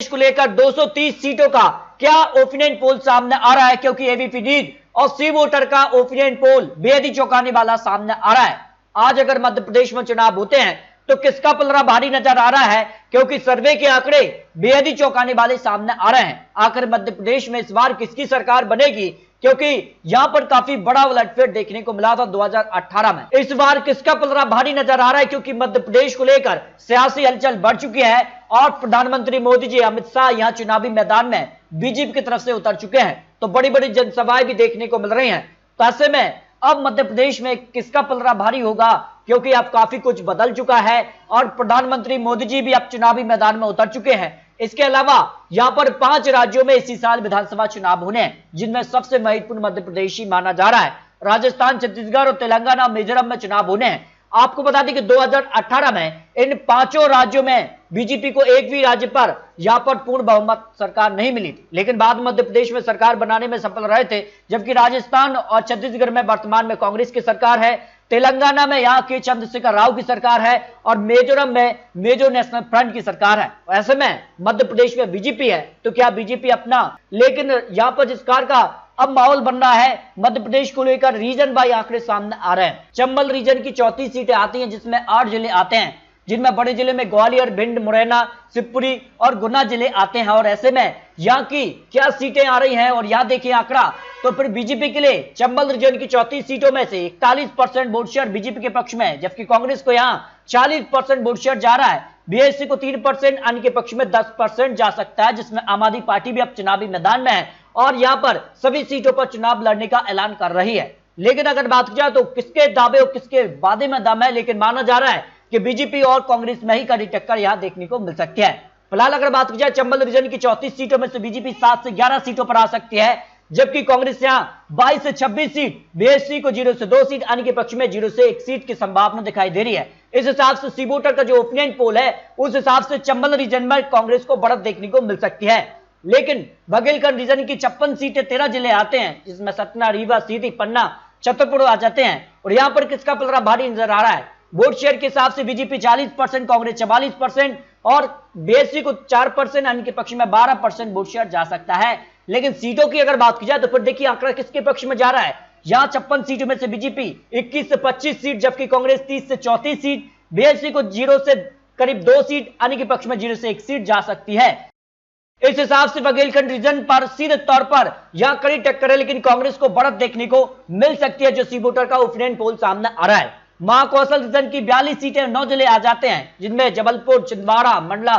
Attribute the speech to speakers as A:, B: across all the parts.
A: को लेकर 230 सीटों का क्या ओपिनियन पोल सामने आ रहा है, क्योंकि एबीपी न्यूज और सी वोटर का ओपिनियन पोल बेहद ही चौंकाने वाला सामने आ रहा है। आज अगर मध्य प्रदेश में चुनाव होते हैं तो किसका पलड़ा भारी नजर आ रहा है, क्योंकि सर्वे के आंकड़े बेहद ही चौंकाने वाले सामने आ रहे हैं। आखिर मध्य प्रदेश में इस बार किसकी सरकार बनेगी, क्योंकि यहां पर काफी बड़ा उलटफेर देखने को मिला था 2018 में। इस बार किसका पलड़ा भारी नजर आ रहा है, क्योंकि मध्य प्रदेश को लेकर सियासी हलचल बढ़ चुकी है और प्रधानमंत्री मोदी जी, अमित शाह यहां चुनावी मैदान में बीजेपी की तरफ से उतर चुके हैं, तो बड़ी बड़ी जनसभाएं भी देखने को मिल रही हैं। तो ऐसे में अब मध्य प्रदेश में किसका पलड़ा भारी होगा, क्योंकि अब काफी कुछ बदल चुका है और प्रधानमंत्री मोदी जी भी अब चुनावी मैदान में उतर चुके हैं। इसके अलावा यहां पर 5 राज्यों में इसी साल विधानसभा चुनाव होने हैं, जिनमें सबसे महत्वपूर्ण मध्य प्रदेश ही माना जा रहा है। राजस्थान, छत्तीसगढ़ और तेलंगाना, मिजोरम में चुनाव होने हैं। आपको बता दें कि 2018 में इन 5 राज्यों में बीजेपी को एक भी राज्य पर यहां पर पूर्ण बहुमत सरकार नहीं मिली थी, लेकिन बाद में मध्य प्रदेश में सरकार बनाने में सफल रहे थे। जबकि राजस्थान और छत्तीसगढ़ में वर्तमान में कांग्रेस की सरकार है, तेलंगाना में यहाँ के चंद्रशेखर राव की सरकार है और मिजोरम में मिजो नेशनल फ्रंट की सरकार है। ऐसे में मध्य प्रदेश में बीजेपी है, तो क्या बीजेपी अपना, लेकिन यहाँ पर जिस कार का अब माहौल बन रहा है मध्य प्रदेश को लेकर रीजन बाई आंकड़े सामने आ रहे हैं। चंबल रीजन की 34 सीटें आती हैं, जिसमें 8 जिले आते हैं, जिनमें बड़े जिले में ग्वालियर, भिंड, मुरैना, शिवपुरी और गुना जिले आते हैं। और ऐसे में यहाँ की क्या सीटें आ रही हैं और यहाँ देखिए आंकड़ा, तो फिर बीजेपी के लिए चंबल रीजन की 34 सीटों में से 41% वोट शेयर बीजेपी के पक्ष में है, जबकि कांग्रेस को यहाँ 40% वोट शेयर जा रहा है। बीएसपी को 3%, अन्य के पक्ष में 10% जा सकता है, जिसमें आम आदमी पार्टी भी अब चुनावी मैदान में है और यहाँ पर सभी सीटों पर चुनाव लड़ने का ऐलान कर रही है। लेकिन अगर बात की जाए तो किसके दावे और किसके वादे में दम है, लेकिन माना जा रहा है कि बीजेपी और कांग्रेस में ही कड़ी टक्कर यहां देखने को मिल सकती है। फिलहाल अगर बात की जाए चंबल रीजन की 34 सीटों में से बीजेपी 7 से 11 सीटों पर आ सकती है, जबकि कांग्रेस यहां 22 से 26 सीट, बीएसपी को 0 से 2 सीट, अन्य के पक्ष में 0 से 1 सीट की संभावना दिखाई दे रही है। इस हिसाब से सी वोटर का जो ओपिनियन पोल है उस हिसाब से चंबल रीजन में कांग्रेस को बढ़त देखने को मिल सकती है। लेकिन बघेलखंड रीजन की 56 सीटें 13 जिले आते हैं, जिसमें सतना, रीवा, सीधी, पन्ना, छतरपुर आ जाते हैं और यहां पर किसका पलड़ा भारी नजर आ रहा है। वोट शेयर के हिसाब से बीजेपी 40%, कांग्रेस 44% और बीएसपी को 4%, अन्य के पक्ष में 12% वोट शेयर जा सकता है। लेकिन सीटों की अगर बात की जाए तो फिर देखिए आंकड़ा किसके पक्ष में जा रहा है। यहां 56 सीटों में से बीजेपी 21 से 25 सीट, जबकि कांग्रेस 30 से 34 सीट, बीएसपी को 0 से करीब 2 सीट, अन्य के पक्ष में 0 से 1 सीट जा सकती है। इस हिसाब से बघेलखंड रीजन पर सीधे तौर पर यहां कड़ी टक्कर है, लेकिन कांग्रेस को बढ़त देखने को मिल सकती है, जो सी वोटर का ओपिनियन पोल सामने आ रहा है। महाकौशल रीजन की 42 सीटें 9 जिले आ जाते हैं, जिनमें जबलपुर, छिंदवाड़ा, मंडला,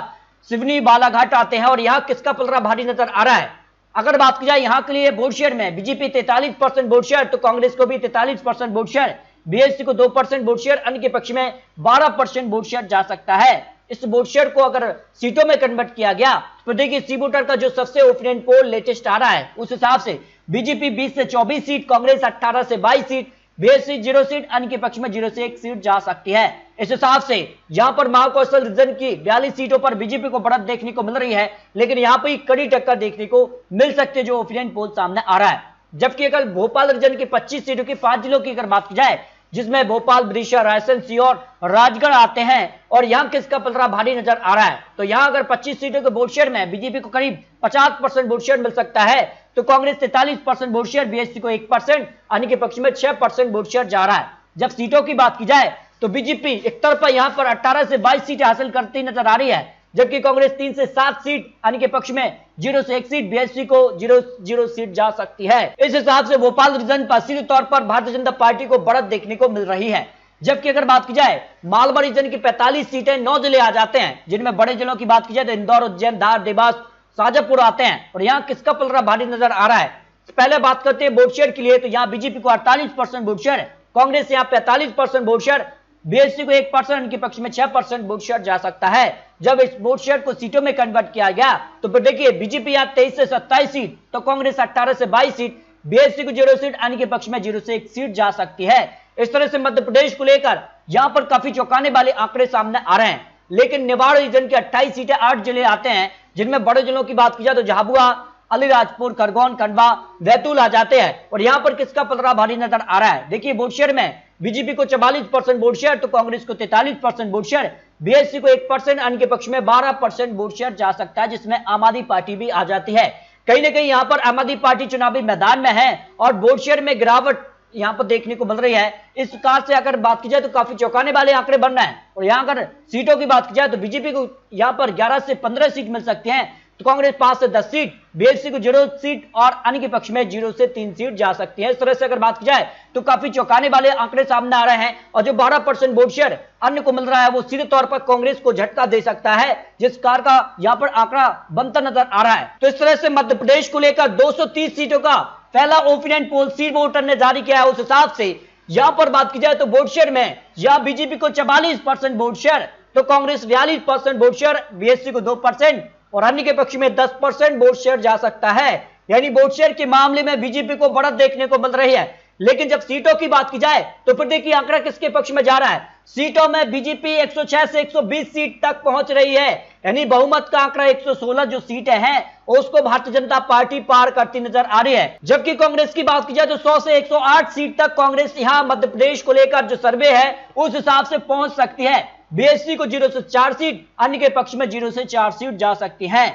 A: सिवनी, बालाघाट आते हैं और यहाँ किसका पलड़ा भारी नजर आ रहा है। अगर बात की जाए यहाँ के लिए वोट शेयर में बीजेपी 43% वोट शेयर, तो कांग्रेस को भी 43% वोट शेयर, बीएसपी को 2% वोट शेयर, अन्य के पक्ष में 12% वोट शेयर जा सकता है। इस वोट शेयर को अगर सीटों में कन्वर्ट किया गया तो देखिए सी वोटर का जो सबसे ओपिनियन पोल लेटेस्ट आ रहा है उस हिसाब से बीजेपी 20 से 24 सीट, कांग्रेस 18 से 22 सीट, बीएसपी 0 सीट, अन्य के पक्ष में 0 से 1 सीट जा सकती है। इस हिसाब से यहां पर महाकौशल रीजन की 42 सीटों पर बीजेपी को बढ़त देखने को मिल रही है, लेकिन यहां पर कड़ी टक्कर देखने को मिल सकती है, जो ओपिनियन पोल सामने आ रहा है। जबकि अगर भोपाल रीजन की 25 सीटों की 5 जिलों की अगर बात की जाए, जिसमें भोपाल, विदिशा, रायसेन, सीहोर, राजगढ़ आते हैं और यहां किसका पलड़ा भारी नजर आ रहा है, तो यहां अगर 25 सीटों के वोट शेयर में बीजेपी को करीब 50% वोट शेयर मिल सकता है, तो कांग्रेस 43% वोट शेयर, बीएसपी को 1%, अन्य के पक्ष में 6% वोट शेयर जा रहा है। जब सीटों की बात की जाए तो बीजेपी एक तरफा यहां पर 18 से 22 सीटें हासिल करती नजर आ रही है, जबकि कांग्रेस 3 से 7 सीट, अन्य के पक्ष में 0 से 1 सीट, बीएसपी को 0 सीट जा सकती है। इस हिसाब से भोपाल रीजन पर सीधे तौर पर भारतीय जनता पार्टी को बढ़त देखने को मिल रही है। जबकि अगर बात की जाए मालवा रीजन की 45 सीटें 9 जिले आ जाते हैं, जिनमें बड़े जिलों की बात की जाए तो इंदौर, उज्जैन, धार, देवास, शाजापुर आते हैं और यहाँ किसका पलड़ा भारी नजर आ रहा है। पहले बात करते हैं वोट शेयर के लिए, तो यहाँ बीजेपी को 48% वोट शेयर, कांग्रेस यहाँ 45% वोट शेयर, बीएसपी को 1%, इनके पक्ष में 6% वोट शेयर जा सकता है। जब इस वोट शेयर को सीटों में कन्वर्ट किया गया तो फिर देखिए बीजेपी यहाँ 23 से 27 सीट, तो कांग्रेस 18 से 22 सीट, बीएसपी को 0 सीट, अन्य के पक्ष में 0 से 1 सीट जा सकती है। इस तरह से मध्य प्रदेश को लेकर यहाँ पर काफी चौंकाने वाले आंकड़े सामने आ रहे हैं। लेकिन निवाड़ रीजन की 28 सीटें 8 जिले आते हैं, जिनमें बड़े जिलों की बात की जाए तो झाबुआ, अलीराजपुर, खरगोन, खंडवा, बैतूल आ जाते हैं और यहां पर किसका पलड़ा भारी नजर आ रहा है। देखिए वोट शेयर में बीजेपी को 44% वोट शेयर तो कांग्रेस को 43% वोट शेयर, बीएसपी को 1%, अन्य के पक्ष में 12% वोट शेयर जा सकता है, जिसमें आम आदमी पार्टी भी आ जाती है। कहीं ना कहीं यहां पर आम आदमी पार्टी चुनावी मैदान में है और वोट शेयर में गिरावट यहां पर देखने को मिल रही है। इस प्रकार से अगर बात की जाए तो काफी चौंकाने वाले आंकड़े बन रहे हैं। और यहां अगर सीटों की बात की जाए तो बीजेपी को यहां पर 11 से 15 सीट मिल सकती हैं, तो कांग्रेस 5 से 10 सीट, बीएसपी को 0 सीट और अन्य के पक्ष में 0 से 3 सीट जा सकती है। इस तरह से अगर बात की जाए तो काफी चौंकाने वाले आंकड़े सामने आ रहे हैं और जो 12% वोट शेयर अन्य को मिल रहा है वो सीधे तौर पर कांग्रेस को झटका दे सकता है, जिस कार का यहां पर आंकड़ा बनता नजर आ रहा है। तो इस तरह से मध्य प्रदेश को लेकर 230 सीटों का पहला ओपिनियन पोल सी वोटर ने जारी किया है। उस हिसाब से यहां पर बात की जाए तो वोट शेयर में यहां बीजेपी को 44% वोट शेयर तो कांग्रेस 42% वोट शेयर, बीएसपी को 2% और अन्य के पक्ष में 10% वोट शेयर जा सकता है। यानी वोट शेयर के मामले में बीजेपी को बढ़त देखने को मिल रही है। लेकिन जब सीटों की बात की जाए तो फिर देखिए आंकड़ा किसके पक्ष में जा रहा है। सीटों में बीजेपी 106 से 120 सीट तक पहुंच रही है, यानी बहुमत का आंकड़ा 116 जो सीटें हैं उसको भारतीय जनता पार्टी पार करती नजर आ रही है। जबकि कांग्रेस की बात की जाए तो 100 से 108 सीट तक कांग्रेस यहां मध्य प्रदेश को लेकर जो सर्वे है उस हिसाब से पहुंच सकती है। बीएसपी को 0 से 4 सीट, अन्य के पक्ष में 0 से 4 सीट जा सकती हैं।